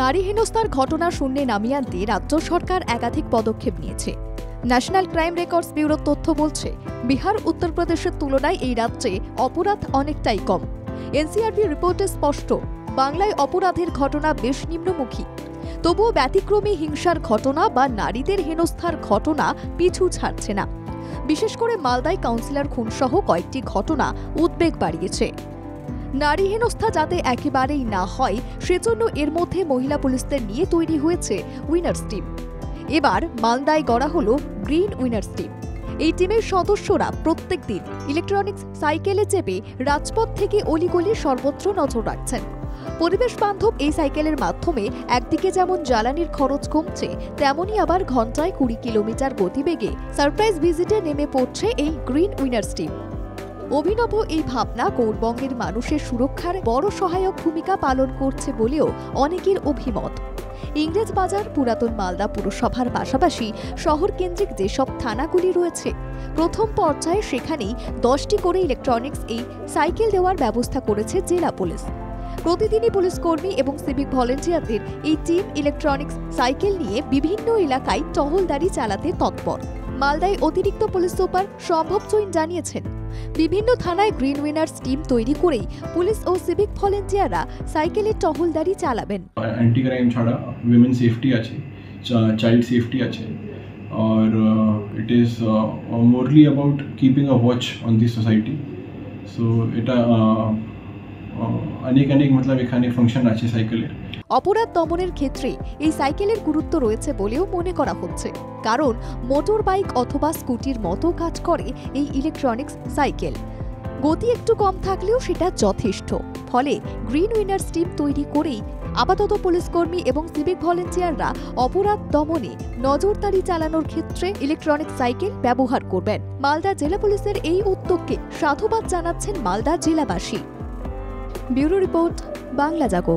নারী হেনস্থার ঘটনা শূন্যে নামিয়ে আনতে রাজ্য সরকার একাধিক পদক্ষেপ নিয়েছে। ন্যাশনাল ক্রাইম রেকর্ডস ব্যুরোর তথ্য বলছে, বিহার উত্তরপ্রদেশের তুলনায় এই রাজ্যে অপরাধ অনেকটাই কম। এনসিআরবি রিপোর্টে স্পষ্ট, বাংলায় অপরাধের ঘটনা বেশ নিম্নমুখী। তবুও ব্যতিক্রমী হিংসার ঘটনা বা নারীদের হেনস্থার ঘটনা পিছু ছাড়ছে না। বিশেষ করে মালদায় কাউন্সিলর খুনসহ কয়েকটি ঘটনা উদ্বেগ বাড়িয়েছে। নারী হেনস্থা যাতে একেবারেই না হয়, সেজন্য এর মধ্যে মহিলা পুলিশদের নিয়ে তৈরি হয়েছে উইনার্স টিম। এবার মালদায় গড়া হলো গ্রিন উইনার্স টিম। এই টিমের সদস্যরা প্রত্যেক দিন ইলেকট্রনিক্স সাইকেলে চেপে রাজপথ থেকে অলিগলি সর্বত্র নজর রাখছেন। পরিবেশ বান্ধব এই সাইকেলের মাধ্যমে একদিকে যেমন জ্বালানির খরচ কমছে, তেমনই আবার ঘন্টায় 20 কিলোমিটার গতিবেগে সারপ্রাইজ ভিজিটে নেমে পড়ছে এই গ্রিন উইনার্স টিম। অভিনব এই ভাবনা গৌরবঙ্গের মানুষের সুরক্ষার বড় সহায়ক ভূমিকা পালন করছে বলেও অনেকের অভিমত। ইংরেজবাজার, পুরাতন মালদা পুরসভার পাশাপাশি শহর কেন্দ্রিক যেসব থানাগুলি রয়েছে, প্রথম পর্যায়ে সেখানেই 10টি করে ইলেকট্রনিক্স এই সাইকেল দেওয়ার ব্যবস্থা করেছে জেলা পুলিশ। প্রতিদিনই পুলিশ কর্মী এবং সিভিক ভলেন্টিয়ারদের এই টিম ইলেকট্রনিক্স সাইকেল নিয়ে বিভিন্ন এলাকায় টহলদারি চালাতে তৎপর। মালদায় অতিরিক্ত পুলিশ সুপার সম্ভব চৈন জানিয়েছেন, বিভিন্ন থানায় গ্রিন উইনার্স টিম তৈরি করেই পুলিশ ও সিভিক ভলেন্টিয়াররা সাইকেলের টহলদারি চালাবেন। অ্যান্টি ক্রাইম ছাড়া উইমেন সেফটি আছে, চাইল্ড সেফটি আছে, और it is morally about keeping a watch on this society. So এটা অনেক मतलब এখানে ফাংশন আছে সাইকেলের। অপরাধ দমনের ক্ষেত্রে এই সাইকেলের গুরুত্ব রয়েছে বলেও মনে করা হচ্ছে, কারণ মোটর বাইক অথবা স্কুটির মতো কাজ করে এই ইলেকট্রনিক্স সাইকেল। গতি একটু কম থাকলেও সেটা যথেষ্ট। ফলে গ্রিন উইনার্স টিম তৈরি করেই আপাতত পুলিশ কর্মী এবং সিভিক ভলেন্টিয়াররা অপরাধ দমনে নজরদারি চালানোর ক্ষেত্রে ইলেকট্রনিক সাইকেল ব্যবহার করবেন। মালদা জেলা পুলিশের এই উদ্যোগকে সাধুবাদ জানাচ্ছেন মালদা জেলাবাসী। ব্যুরো রিপোর্ট, বাংলা জাগো।